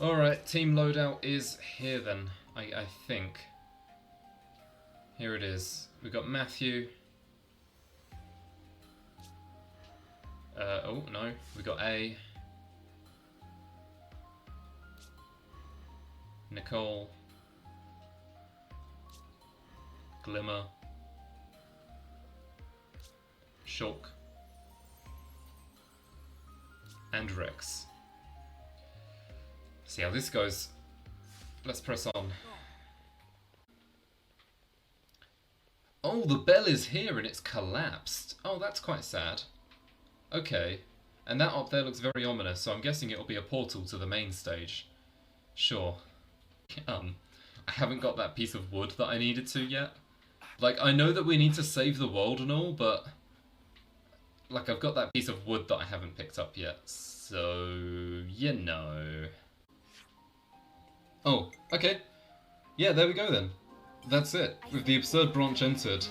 Alright, team loadout is here then, I think. Here it is. We've got Matthew. Oh, no. We got A. Nicole. Glimmer. Shulk. And Rex. See how this goes. Let's press on. Oh, the bell is here and it's collapsed. Oh, that's quite sad. Okay. And that up there looks very ominous, so I'm guessing it'll be a portal to the main stage. Sure. I haven't got that piece of wood that I needed to yet. Like, I know that we need to save the world and all, but... like, I've got that piece of wood that I haven't picked up yet, so... you know... Oh, okay. Yeah, there we go then. That's it. With the absurd branch entered,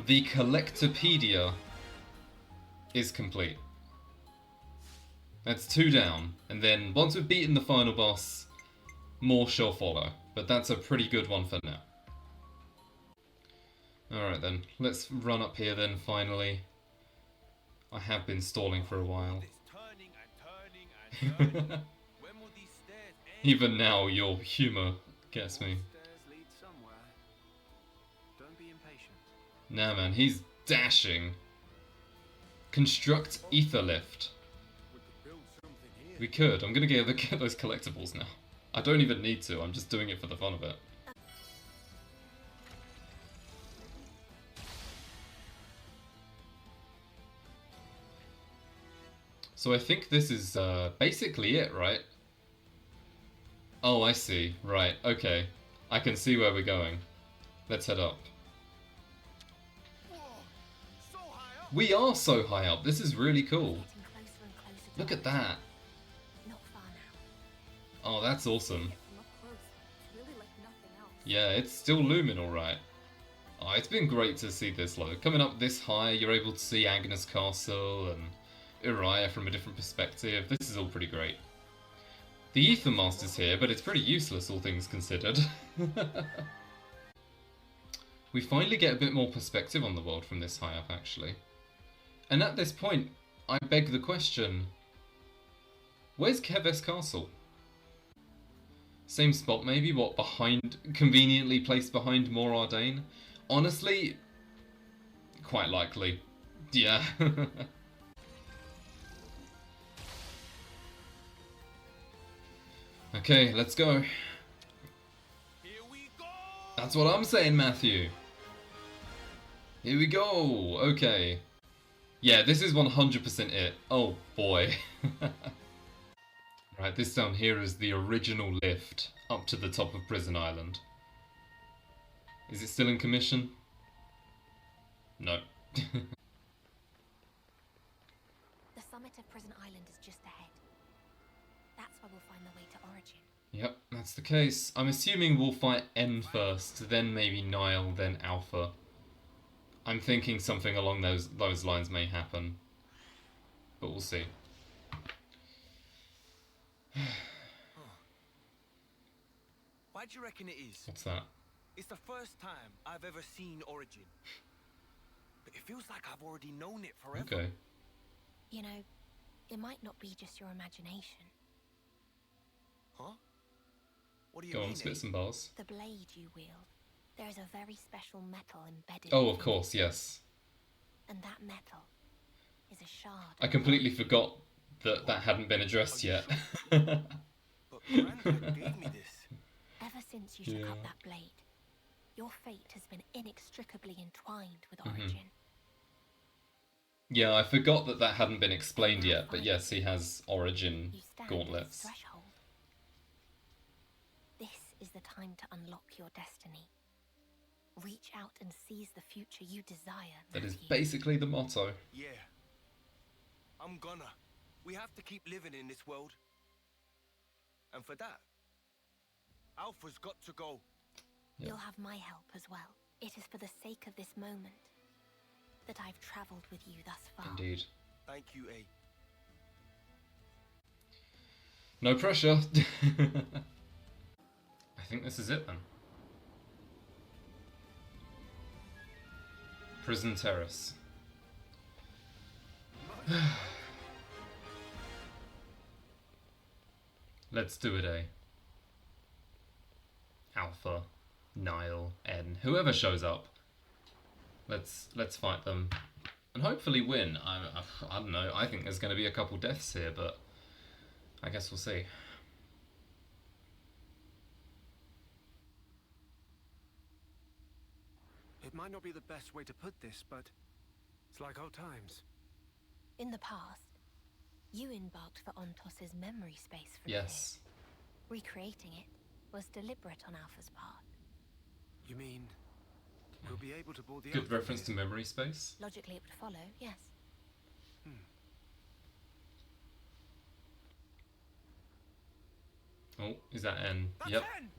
the Collectopedia is complete. That's 2 down, and then once we've beaten the final boss, more shall follow. But that's a pretty good one for now. Alright then, let's run up here then finally. I have been stalling for a while. Even now, your humour gets me. Nah man, he's dashing. Construct ether lift. We could. I'm gonna get those collectibles now. I don't even need to, I'm just doing it for the fun of it. So I think this is basically it, right? Oh, I see. Right, okay. I can see where we're going. Let's head up. We are so high up. This is really cool. Look at that. Oh, that's awesome. Yeah, it's still looming alright. Oh, it's been great to see this low. Coming up this high, you're able to see Agnes Castle and Uriah from a different perspective. This is all pretty great. The Ether Master's here, but it's pretty useless, all things considered. We finally get a bit more perspective on the world from this high up, actually. And at this point, I beg the question, where's Keves Castle? Same spot maybe, what, behind, conveniently placed behind Mor Ardain? Honestly, quite likely, yeah. Okay, let's go. Here we go. That's what I'm saying, Matthew. Here we go. Okay. Yeah, this is 100% it. Oh boy. Right, this down here is the original lift up to the top of Prison Island. Is it still in commission? No. The summit of Prison Island is just ahead. That's where we'll find the way to Origin. Yep, that's the case. I'm assuming we'll fight N first, then maybe Nile, then Alpha. I'm thinking something along those lines may happen. But we'll see. Why do you reckon it is? What's that? It's the first time I've ever seen Origin. But it feels like I've already known it forever. Okay. You know, it might not be just your imagination. Huh? What do you Go mean? on, spit some bars. The blade you wield, there is a very special metal embedded Oh, within of course, yes. it. And that metal is a shard. I completely forgot that that hadn't been addressed yet. But Grandad gave me this. Ever since you took Yeah. up that blade, your fate has been inextricably entwined with Origin. Yeah, I forgot that that hadn't been explained yet, but yes, he has Origin You stand gauntlets. at its threshold. This is the time to unlock your destiny. Reach out and seize the future you desire. That is Matthew. basically the motto. Yeah. I'm gonna. We have to keep living in this world. And for that, Alpha's got to go. Yep. You'll have my help as well. It is for the sake of this moment that I've travelled with you thus far. Indeed. Thank you, A. No pressure. I think this is it then. Prison Terrace. Let's do it, eh? Alpha, Nile, N, whoever shows up. Let's fight them and hopefully win. I don't know. I think there's going to be a couple deaths here, but I guess we'll see. It might not be the best way to put this, but it's like old times. In the past, you embarked for Ontos's memory space from Yes. here. Recreating it was deliberate on Alpha's part. You mean we'll be able to board the Good Alpha reference to here? memory space. Logically, it would follow, yes. Oh, is that N? That's Yep. N!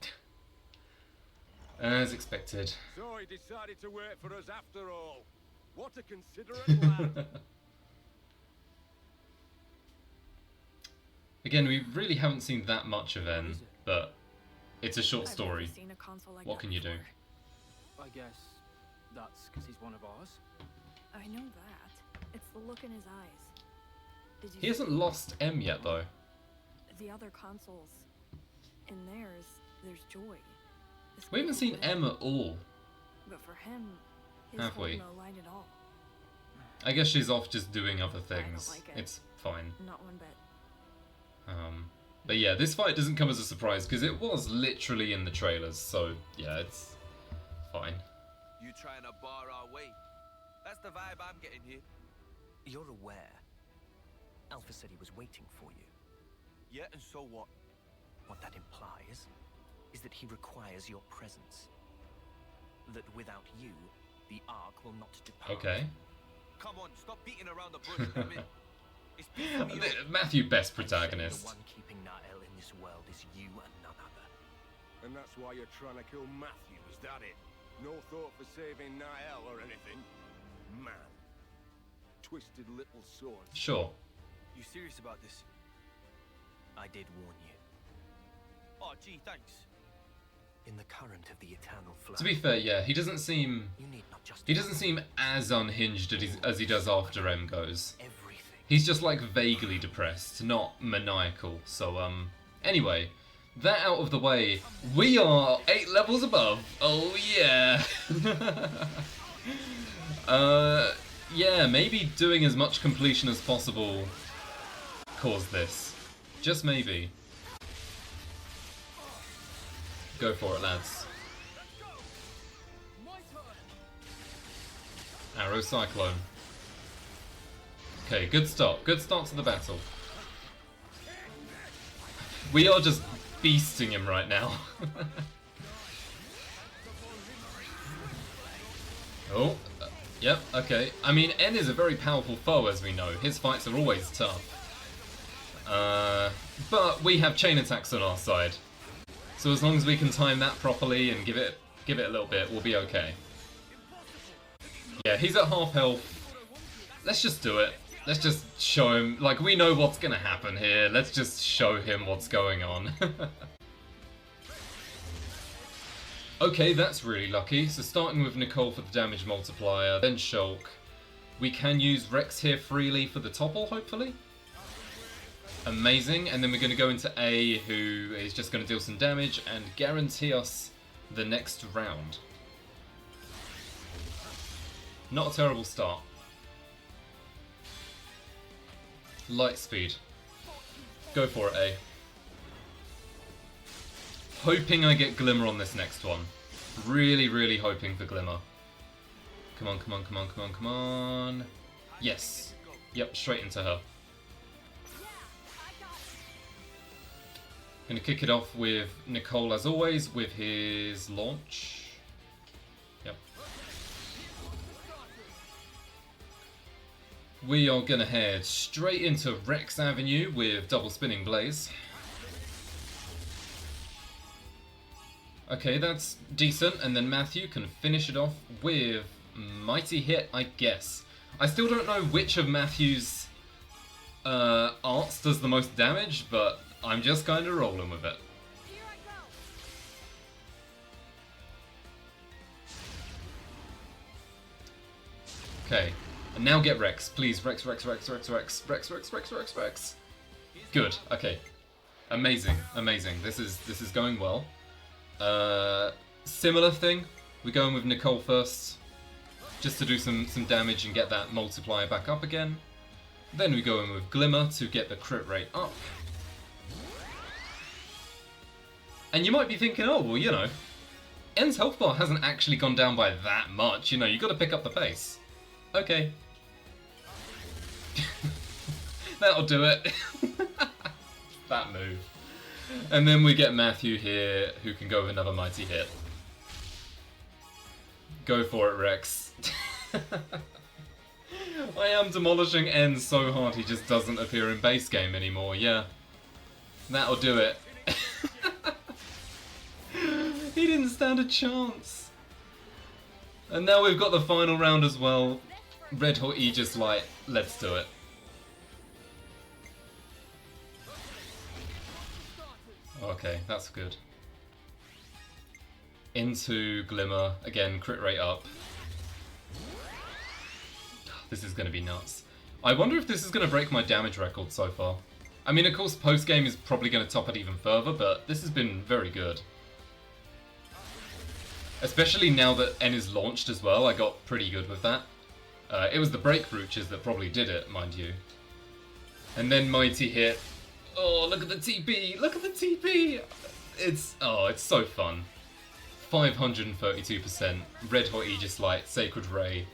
As expected. So he decided to wait for us after all. What a considerate lad. Again, we really haven't seen that much of N, but it's a short I've story. never seen a console like What that can you do? before. I guess that's because he's one of ours. I know that. It's the look in his eyes. Did you He hasn't see lost M yet, though. the other consoles? In theirs, there's joy. This We haven't seen glowing M light. at all. But for him, his Have hold we? no light at all. I guess she's off just doing other don't things. like it. It's fine. Not one bit. But yeah, this fight doesn't come as a surprise because it was literally in the trailers, so yeah, it's fine. You trying to bar our way? That's the vibe I'm getting here. You're aware. Alpha said he was waiting for you. Yeah, and so what? What that implies is that he requires your presence. That without you, the Ark will not depart. Okay. Come on, stop beating around the bush. I mean, it's pissing me off. Matthew, best I'm saying protagonist. The one keeping Nael in this world is you and none other. And that's why you're trying to kill Matthew, is that it? No thought for saving Nael or anything? Man. Twisted little sword. Sure. You serious about this? I did warn you. Oh, gee, thanks. In the current of the eternal flow. To be fair, yeah, he doesn't seem you need not just as unhinged as he does after M goes. everything. He's just like vaguely depressed, not maniacal. So anyway, that out of the way, we are 8 levels above. Oh yeah. Yeah, maybe doing as much completion as possible caused this. Just maybe. Go for it, lads. Arrow Cyclone. Okay, good start. Good start to the battle. We are just beasting him right now. Oh, yep, okay. I mean, N is a very powerful foe, as we know. His fights are always tough. But we have chain attacks on our side. So as long as we can time that properly and give it a little bit, we'll be okay. Yeah, he's at half health. Let's just do it. Let's just show him, like, we know what's gonna happen here. Let's just show him what's going on. Okay, that's really lucky. So starting with Nicole for the damage multiplier, then Shulk. We can use Rex here freely for the topple, hopefully. Amazing, and then we're going to go into A, who is just going to deal some damage and guarantee us the next round. Not a terrible start. Light speed. Go for it, A. Hoping I get Glimmer on this next one. Really, really hoping for Glimmer. Come on, come on, come on, come on, come on. Yes. Yep, straight into her. Gonna kick it off with Nicole as always with his launch. Yep. We are gonna head straight into Rex Avenue with double spinning blaze. Okay, that's decent, and then Matthew can finish it off with Mighty Hit, I guess. I still don't know which of Matthew's arts does the most damage, but I'm just kind of rolling with it. Here I go. Okay, and now get Rex, please. Rex. Good. Okay. Amazing. This is going well. Similar thing. We're going with Nicole first, just to do some damage and get that multiplier back up again. Then we go in with Glimmer to get the crit rate up. And you might be thinking, oh well, you know, N's health bar hasn't actually gone down by that much. You know, you got to pick up the pace. Okay. That'll do it. That move. And then we get Matthew here, who can go with another mighty hit. Go for it, Rex. I am demolishing N so hard he just doesn't appear in base game anymore, yeah. That'll do it. He didn't stand a chance. And now we've got the final round as well. Red Hot Aegis Light, let's do it. Okay, that's good. Into Glimmer, again, crit rate up. This is going to be nuts. I wonder if this is going to break my damage record so far. I mean, of course, post-game is probably going to top it even further, but this has been very good. Especially now that N is launched as well, I got pretty good with that. It was the break brooches that probably did it, mind you. And then Mighty hit. Oh, look at the TP! Look at the TP! It's so fun. 532%. Red Hot Aegis Light, Sacred Ray.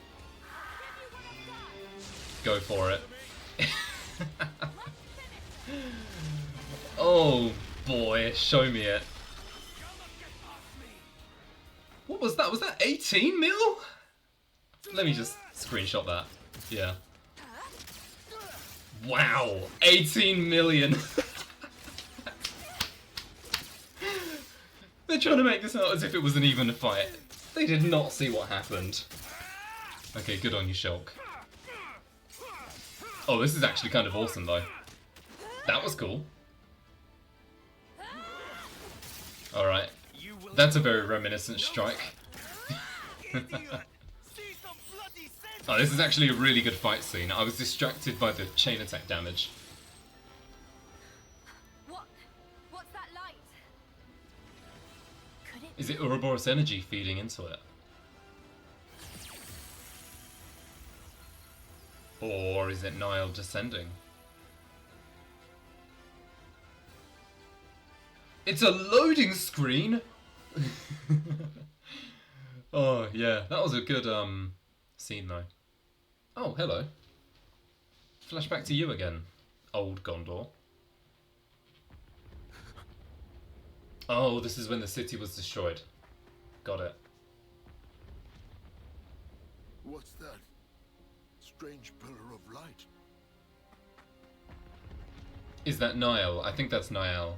Go for it. Oh boy, show me it. What was that? Was that 18 mil? Let me just screenshot that. Yeah. Wow, 18 million. They're trying to make this out as if it was an even fight. They did not see what happened. Okay, good on you, Shulk. Oh, this is actually kind of awesome, though. That was cool. Alright. That's a very reminiscent strike. Oh, this is actually a really good fight scene. I was distracted by the chain attack damage. What's that light? Could it Is it Ouroboros energy feeding into it? Or is it Nile descending? It's a loading screen! Oh, yeah. That was a good, scene, though. Oh, hello. Flashback to you again, old Gondor. Oh, this is when the city was destroyed. Got it. What's that? Strange pillar of light. Is that Niall? I think that's Niall.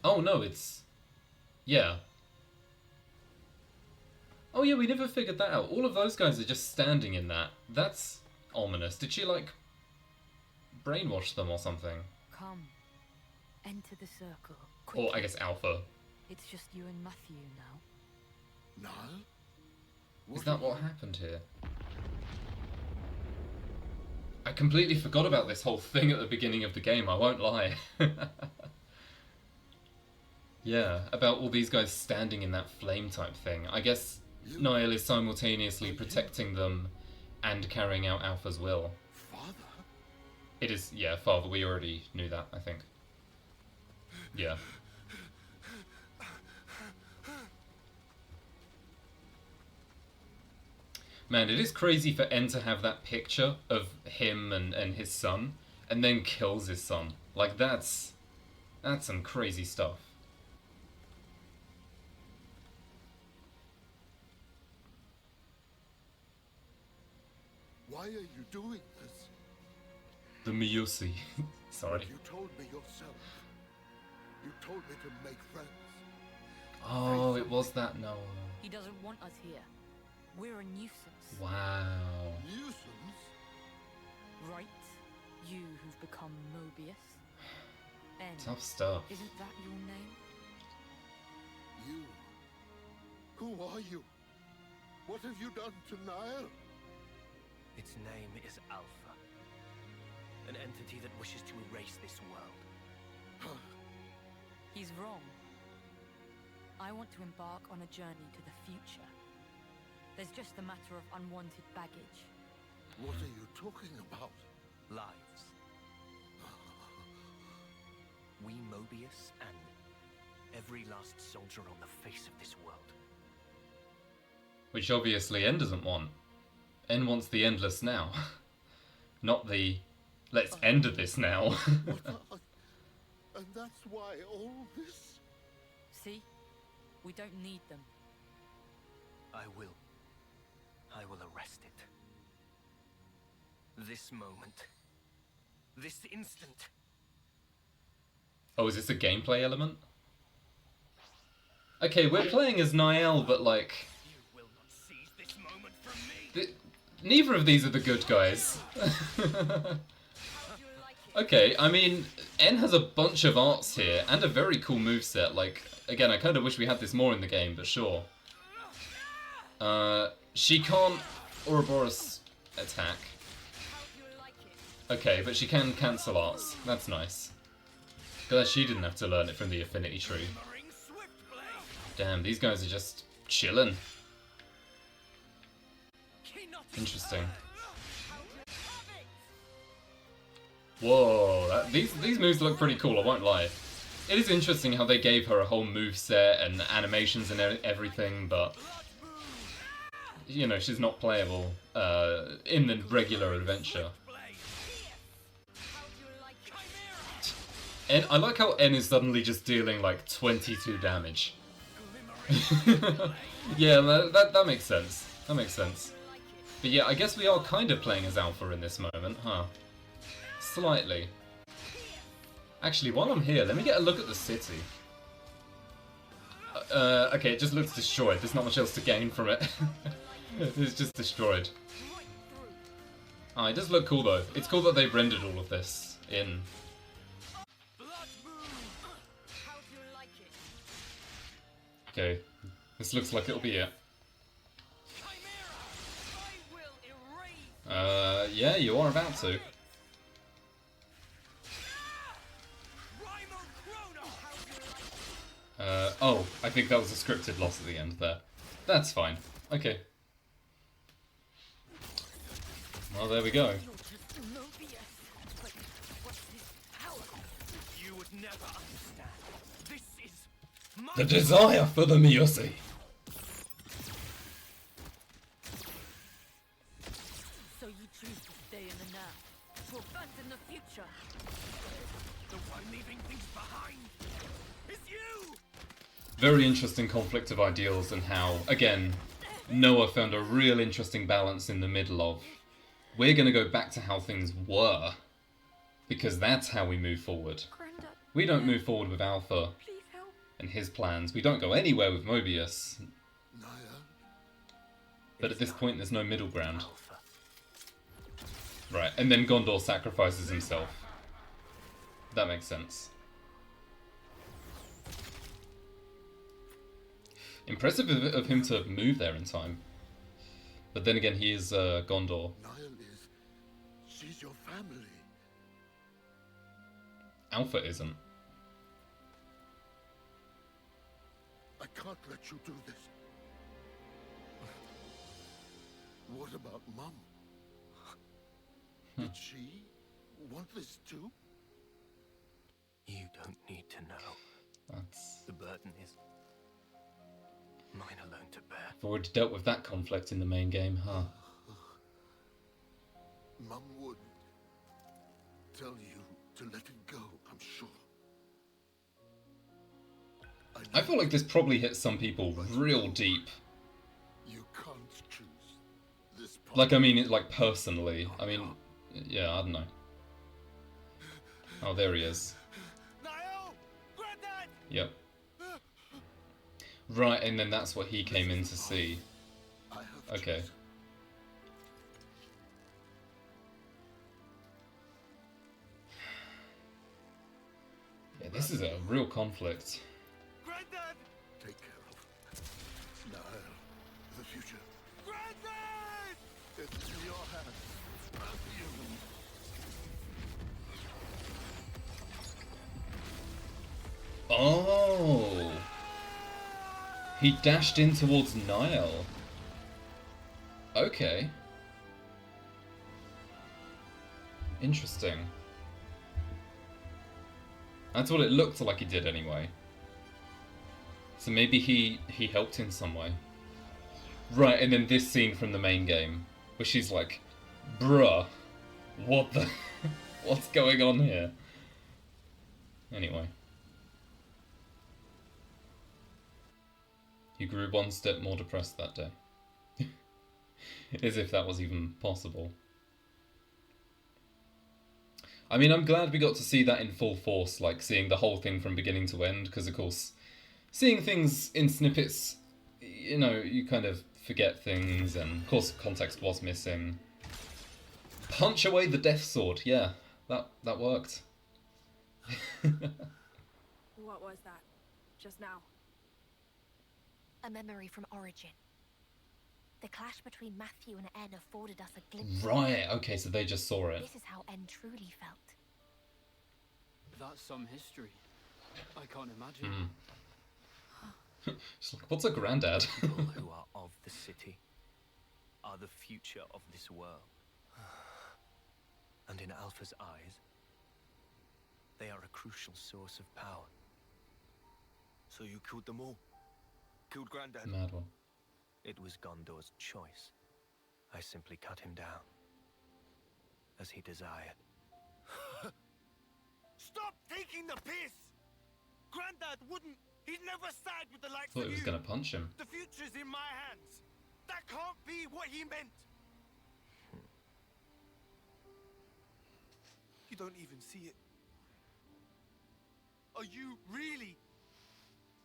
Oh no, it's... Yeah. Oh yeah, we never figured that out. All of those guys are just standing in that. That's ominous. Did she, like, brainwash them or something? Come. Enter the circle. Or, I guess, Alpha. It's just you and Matthew now. Niall? Is that what happened here? I completely forgot about this whole thing at the beginning of the game, I won't lie. Yeah, about all these guys standing in that flame type thing. I guess Niall is simultaneously protecting them and carrying out Alpha's will. Father? It is, yeah, Father, we already knew that, I think. Yeah. Man, it is crazy for N to have that picture of him and his son, and then kills his son. Like, that's some crazy stuff. Why are you doing this? The Miyusi. Sorry. You told me yourself. You told me to make friends. Oh, it was that Noah. He doesn't want us here. We're a nuisance. Wow. You become Mobius? N. Tough stuff. Isn't that your name? You? Who are you? What have you done to Nile? Its name is Alpha. An entity that wishes to erase this world. He's wrong. I want to embark on a journey to the future. There's just a matter of unwanted baggage. What are you talking about? Lives. We Mobius and every last soldier on the face of this world. Which obviously N doesn't want. N wants the endless now. Not the let's end this now. And that's why all this? See? We don't need them. I will arrest it. This moment. This instant. Oh, is this a gameplay element? Okay, we're playing as Niall, but like... You will not seize this moment from me. Neither of these are the good guys. Okay, I mean, N has a bunch of arts here, and a very cool moveset. Like, again, I kind of wish we had this more in the game, but sure. She can't Ouroboros attack. Okay, but she can cancel arts. That's nice. Glad she didn't have to learn it from the Affinity Tree. Damn, these guys are just chilling. Interesting. Whoa, these moves look pretty cool, I won't lie. It is interesting how they gave her a whole moveset and animations and everything, but... You know, she's not playable in the regular adventure. N, I like how N is suddenly just dealing like 22 damage. Yeah, that makes sense. That makes sense. But yeah, I guess we are kind of playing as Alpha in this moment, huh? Slightly. Actually, while I'm here, let me get a look at the city. Okay, it just looks destroyed. There's not much else to gain from it. It's just destroyed. Ah, it does look cool though. It's cool that they've rendered all of this in. Okay, this looks like it'll be it. Yeah, you are about to. Oh, I think that was a scripted loss at the end there. That's fine. Okay. Well, there we go. You would never understand. This is my The desire for the Miyoshi. So you choose to stay in the now, to abandon the future. The one leaving things behind is you! Very interesting conflict of ideals and how, again, Noah found a real interesting balance in the middle of we're going to go back to how things were, because that's how we move forward. We don't move forward with Alpha and his plans. We don't go anywhere with Mobius. But at this point, there's no middle ground. Right, and then Gondor sacrifices himself. That makes sense. Impressive of him to move there in time. But then again, he is Gondor. She's your family. Alpha isn't. I can't let you do this. What about Mum? Did she want this too? You don't need to know. That's... The burden is mine alone to bear. I've already dealt with that conflict in the main game, huh? Mum would tell you to let it go, I'm sure. I feel like this probably hits some people real deep. You can't choose this path. Like, I mean, it, like, personally. I mean, yeah, I don't know. Oh, there he is. Yep. Right, and then that's what he came in to see. Okay. This is a real conflict. Granddad! Take care of Nile, the future. Granddad! It's in your hands. Matthew. Oh! He dashed in towards Nile. Okay. Interesting. That's what it looked like he did anyway. So maybe he helped in some way. Right, and then this scene from the main game, where she's like, bruh, what the... what's going on here? Anyway. He grew one step more depressed that day. As if that was even possible. I mean, I'm glad we got to see that in full force, like seeing the whole thing from beginning to end, because of course, seeing things in snippets, you know, you kind of forget things, and of course context was missing. Punch away the death sword, yeah, that worked. What was that? Just now? A memory from Origin. The clash between Matthew and N afforded us a glimpse. Right, okay, so they just saw it. This is how N truly felt. That's some history. I can't imagine. She's like, what's a granddad? People who are of the city are the future of this world. And in Alpha's eyes, they are a crucial source of power. So you killed them all? Killed Granddad? Mad one. It was Gondor's choice. I simply cut him down, as he desired. Stop taking the piss! Granddad wouldn't. He'd never side with the likes Thought of he was you. gonna punch him. The future's in my hands. That can't be what he meant. You don't even see it. Are you really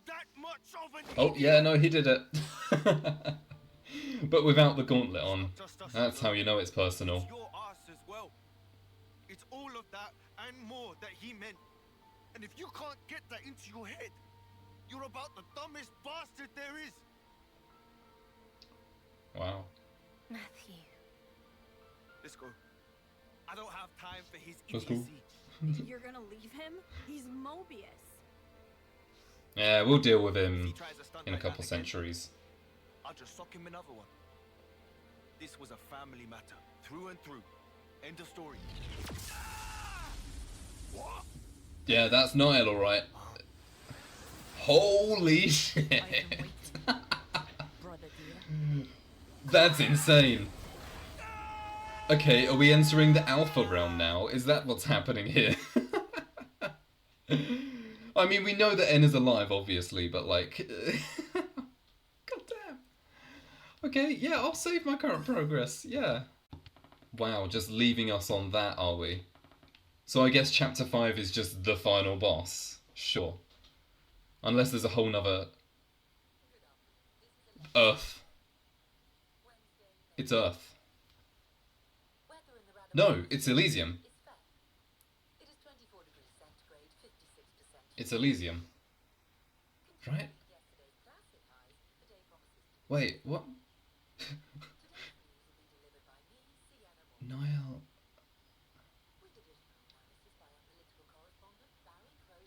that much of an Oh, idiot? yeah, no, he did it. But without the gauntlet on. Just us That's alone. how you know it's personal. It's your ass as well. It's all of that and more that he meant. And if you can't get that into your head, you're about the dumbest bastard there is. Wow. Matthew. Let's go. I don't have time for his Let's go. idiocy. You're gonna leave him? He's Mobius. Yeah, we'll deal with If he him tries a stunt in a like that couple again, centuries. I'll just sock him another one. This was a family matter, through and through. End of story. What? Yeah, that's Niall, alright. Holy shit. I've been waiting. Brother dear. That's insane. Okay, are we entering the Alpha realm now? Is that what's happening here? I mean, we know that N is alive, obviously, but like... God damn. Okay, yeah, I'll save my current progress, yeah. Wow, just leaving us on that, are we? So I guess Chapter 5 is just the final boss. Sure. Unless there's a whole nother... Earth. It's Earth. No, it's Elysium. It's Elysium. Right? Wait, what? Niall...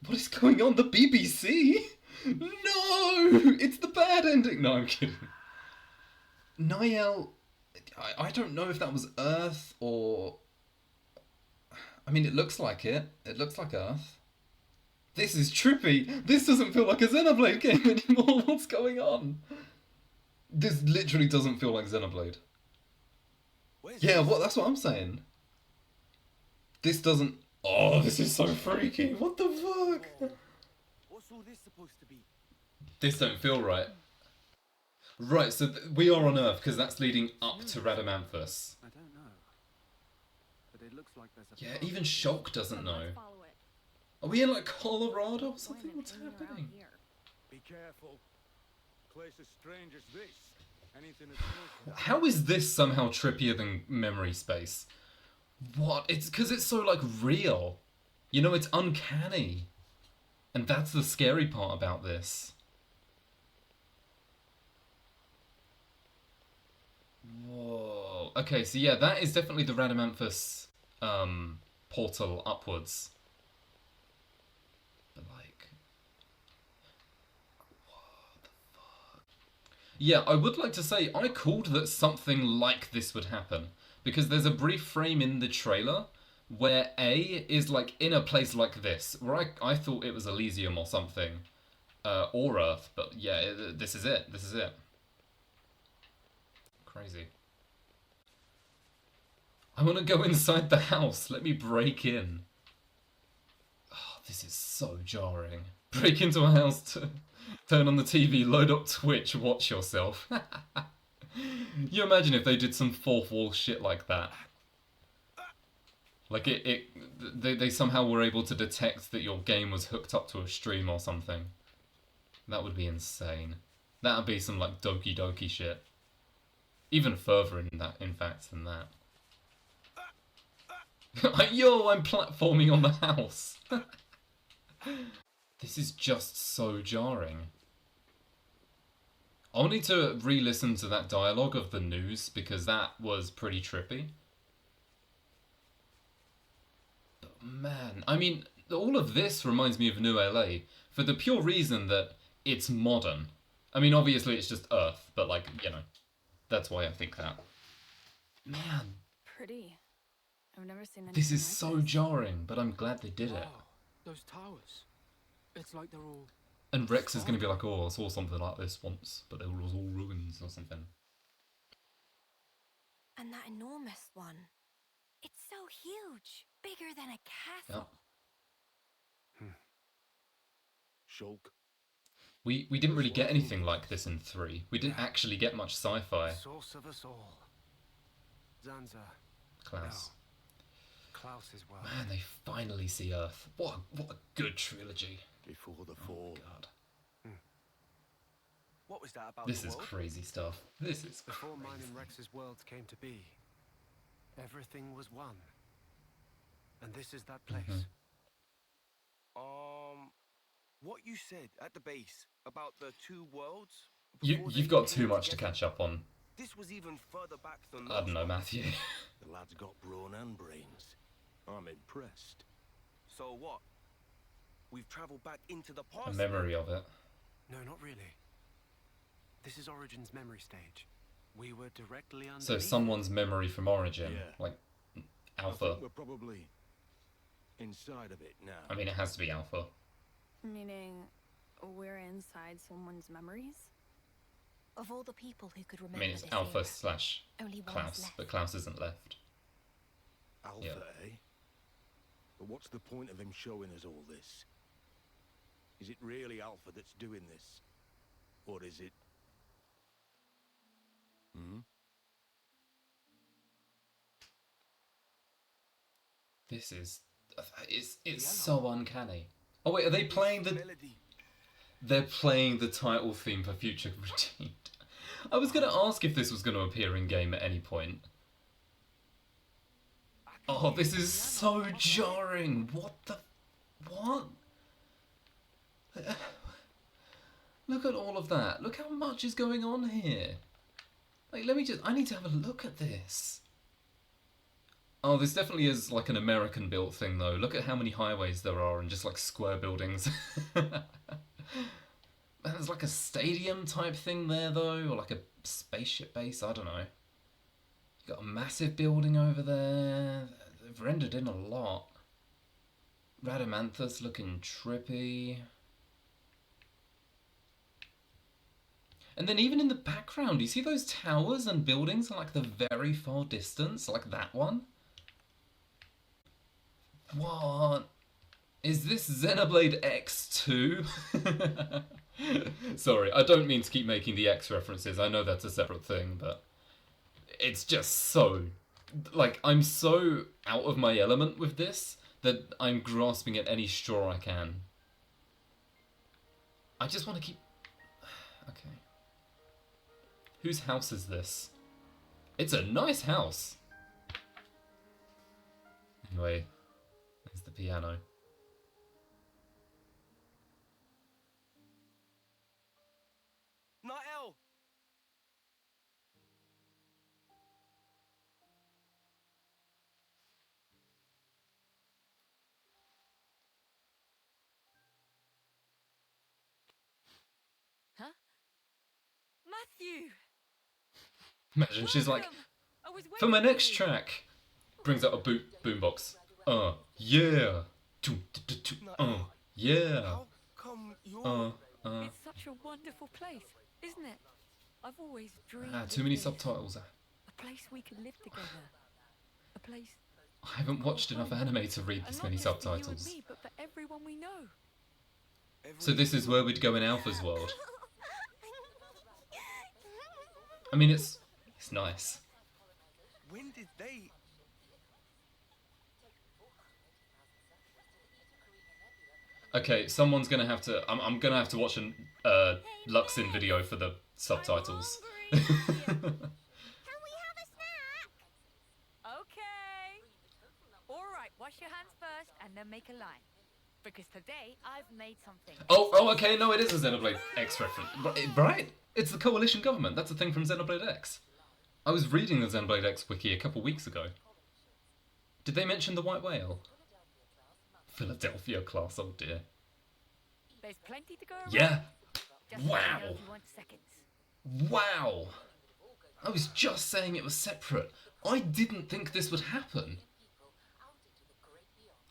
What is going on? The BBC? No! It's the bad ending! No, I'm kidding. Niall... I don't know if that was Earth or... I mean, it looks like it. It looks like Earth. This is trippy. This doesn't feel like a Xenoblade game anymore. What's going on? This literally doesn't feel like Xenoblade. Where's Yeah, this? what? That's what I'm saying. This doesn't... Oh, this is so freaky. What the fuck? Oh, what's all this supposed to be? This don't feel right. Right, so we are on Earth because that's leading up to Radamanthus. I don't know. But it looks like there's a Yeah, path. even Shulk doesn't know. Let's follow it. Are we in like Colorado or something? Going What's and hanging around happening? here. Be careful. Place as strange as this. Anything as close. How is this somehow trippier than Memory Space? What? It's because it's so like real. You know, it's uncanny. And that's the scary part about this. Whoa. Okay, so yeah, that is definitely the Radamanthus portal upwards. But like, what the fuck? Yeah, I would like to say I called that something like this would happen. Because there's a brief frame in the trailer where A is like in a place like this, where I thought it was Elysium or something, or Earth, but yeah, this is it. This is it. Crazy. I want to go inside the house. Let me break in. Oh, this is so jarring. Break into a house, turn on the TV, load up Twitch, watch yourself. You imagine if they did some fourth wall shit like that. Like they somehow were able to detect that your game was hooked up to a stream or something. That would be insane. That would be some like Doki Doki shit. Even further in fact than that. Yo, I'm platforming on the house. This is just so jarring. I'll need to re-listen to that dialogue of the news because that was pretty trippy. But man, I mean, all of this reminds me of New LA for the pure reason that it's modern. I mean, obviously it's just Earth, but like, you know, that's why I think that. Man. Pretty. I've never seen anything This is like so this. jarring, but I'm glad they did it. Wow, those towers. It's like they're all... And Rex is going to be like, oh, I saw something like this once, but it was all ruins or something. And that enormous one. It's so huge. Bigger than a castle. Yep. Shulk. We didn't really get anything like this in 3. We didn't actually get much sci-fi. Source of us all. Zanza. Klaus. Klaus's world. Man, they finally see Earth. What a good trilogy. Before the Oh fall. god. What was that about This the is world? crazy stuff. This is Before crazy. mine and Rex's worlds came to be, everything was one. And this is that place. What you said at the base about the two worlds? You've they got too came much to together? catch up on. This was even further back than I don't know, Matthew. The lad's got brawn and brains. I'm impressed. So what? We've travelled back into the A past. memory of it. No, not really. This is Origin's memory stage. We were directly underneath. So someone's memory from Origin, Yeah. like I Alpha. think we're probably inside of it now. I mean, it has to be Alpha. Meaning, we're inside someone's memories? Of all the people who could I remember mean, it's this Alpha era, slash only one's Klaus, left. but Klaus isn't left. Alpha, Yeah. eh? But what's the point of him showing us all this? Is it really Alpha that's doing this? Or is it... This is... It's so uncanny. Oh wait, are they playing the... Melody. They're playing the title theme for Future Redeemed. I was going to ask if this was going to appear in-game at any point. Oh, this is so jarring. What the... What? Look at all of that. Look how much is going on here. Like, let me just... I need to have a look at this. Oh, this definitely is like an American-built thing, though. Look at how many highways there are and just, like, square buildings. There's like a stadium type thing there, though, or like a spaceship base, I don't know. You got a massive building over there. They've rendered in a lot. Radamanthus looking trippy. And then even in the background, you see those towers and buildings in like the very far distance, like that one? What? Is this Xenoblade X2? Sorry, I don't mean to keep making the X references. I know that's a separate thing, but it's just so... Like, I'm so out of my element with this that I'm grasping at any straw I can. I just want to keep... Okay. Whose house is this? It's a nice house. Anyway, there's the piano. Matthew! Imagine she's like, Welcome. I was for my waiting next you. track, brings out a boombox. Yeah. Yeah. How come you're... It's such a wonderful place, isn't it? I've always dreamed Too of many this. subtitles. A place we could live together. A place... I haven't watched enough anime to read and this not many just for you and subtitles. me, but for everyone we know. So this is where we'd go in Alpha's world. I mean, it's nice. When did they... Okay, someone's gonna have to. I'm gonna have to watch a Luxin video for the subtitles. Can we have a snack? Okay. All right, wash your hands first and then make a line. Because today I've made something. Oh, okay. No, it is a Xenoblade X reference, right? It's the coalition government. That's a thing from Xenoblade X. I was reading the Xenoblade X wiki a couple weeks ago. Did they mention the white whale? Philadelphia class. Oh dear. There's plenty to go around. Yeah. Just let me know Wow. if you want seconds. Wow. I was just saying it was separate. I didn't think this would happen.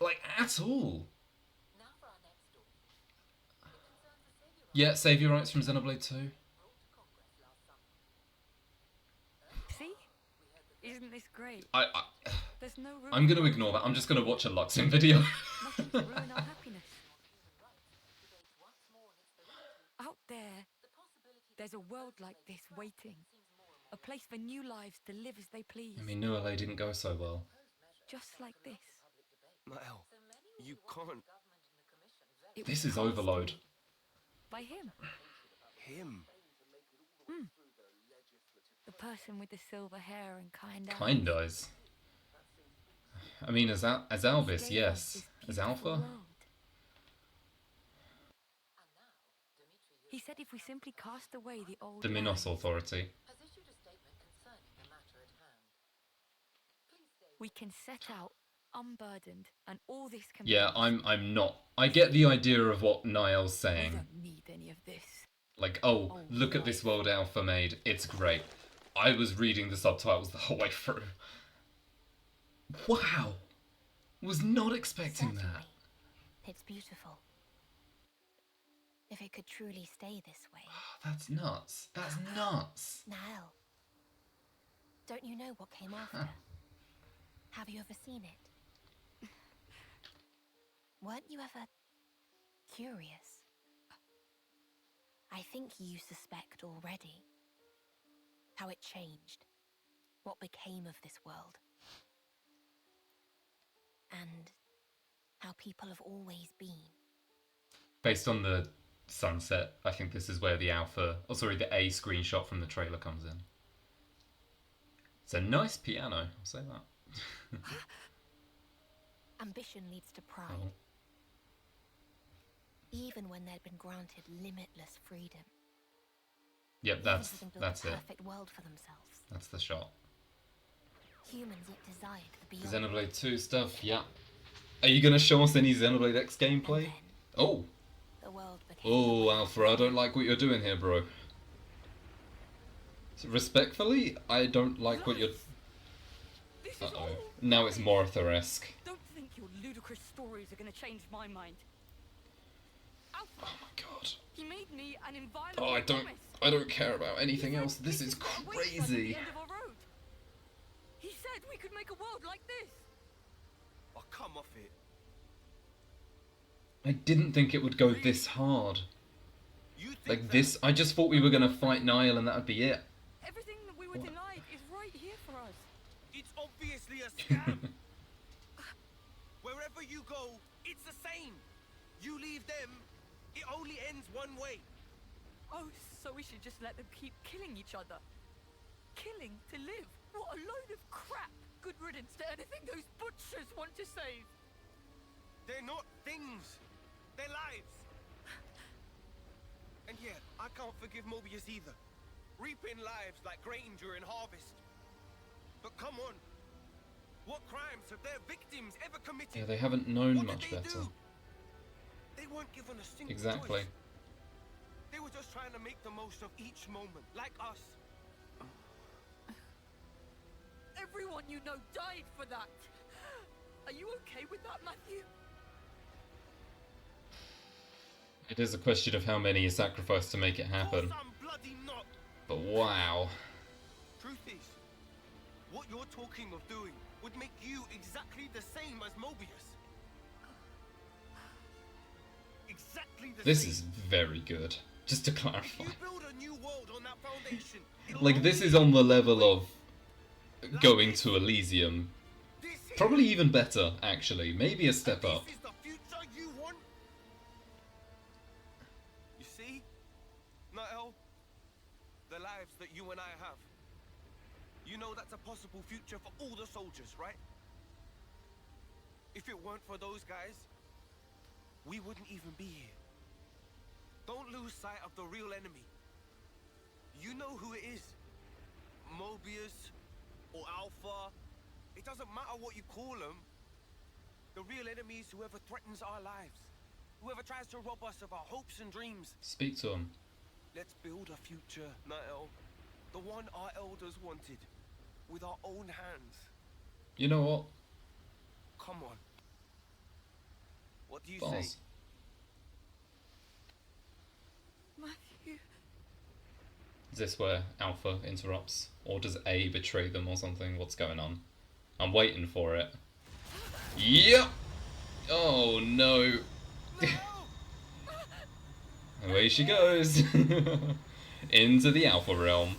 Like, at all. Yeah, Saviour Rights from Xenoblade 2. See? Isn't this great? There's no room. I'm going to ignore that. I'm just going to watch a Luxin video. Nothing to ruin our happiness. Out there's a world like this waiting. A place for new lives to live as they please. I mean, Nuale didn't go so well. Just like this. Nael, you can't... It This was is Overload. cast by him. Him? The person with the silver hair and kind eyes. Kind eyes. I mean, as Alvis, Gave us yes. this As beautiful Alpha? world. He said if we simply cast away the old The Minos lives, Authority. we can set out unburdened, and all this can Yeah, be. I'm not. I get the idea of what Niall's We saying. don't need any of this. Like, oh, look at this world Alpha made. It's great. I was reading the subtitles the whole way through. Wow! Was not expecting that. Certainly. It's beautiful. If it could truly stay this way. That's nuts. That's nuts. Nael, don't you know what came after? Have you ever seen it? Weren't you ever curious? I think you suspect already how it changed, what became of this world, and how people have always been. Based on the sunset, I think this is where the alpha, oh sorry, the A screenshot from the trailer comes in. It's a nice piano, I'll say that. Ambition leads to pride. Oh. Even when they'd been granted limitless freedom. Yep, Humans having built that's a it. perfect world for themselves. That's the shot. Humans yet desired the beyond. Xenoblade 2 stuff, yeah. Are you gonna show us any Xenoblade X And gameplay? then Oh! the world became Oh, Alpha, I don't like what you're doing here, bro. So respectfully, I don't like what you're... This is Uh-oh. all Now it's Mortha-esque. Don't think your ludicrous stories are going to change my mind. Alpha, Oh my god. he made me an inviolable Oh, promise. I don't care about anything He said else. This is what awaits us at the crazy. end of our road. He said we could make a world like this. Oh, come off it. I didn't think it would go this hard. You think Like that- this, I just thought we were gonna fight Niall and that would be it. Everything that we were denied is right here for us. It's obviously a scam. Wherever you go, it's the same. You leave them, it only ends one way. Oh, so we should just let them keep killing each other. Killing to live. What a load of crap. Good riddance to anything those butchers want to save. They're not things. They're lives. And yeah, I can't forgive Mobius either. Reaping lives like grain during harvest. But come on. What crimes have their victims ever committed? Yeah, they haven't known What much did they better. do? They weren't given a single Exactly. choice. They were just trying to make the most of each moment, like us. Everyone you know died for that. Are you okay with that, Matthew? It is a question of how many you sacrifice to make it happen. Of course I'm bloody not. But wow. Truth is, what you're talking of doing would make you exactly the same as Mobius. Exactly the This same. is very good. Just to If clarify. you build a new world on that foundation, it'll Like, this only is on the be level way. of going to Elysium. This here, Probably even better, actually. Maybe a step this up. is the future you want. You see, Nael, the lives that you and I have. You know that's a possible future for all the soldiers, right? If it weren't for those guys, we wouldn't even be here. Don't lose sight of the real enemy. You know who it is. Mobius or Alpha. It doesn't matter what you call them. The real enemy is whoever threatens our lives. Whoever tries to rob us of our hopes and dreams. Speak to him. Let's build a future, Nael. The one our elders wanted. With our own hands. You know what? Come on. What do you Bars. say? Matthew. Is this where Alpha interrupts? Or does A betray them or something? What's going on? I'm waiting for it. Yep! Oh no! Away she goes! Into the Alpha realm.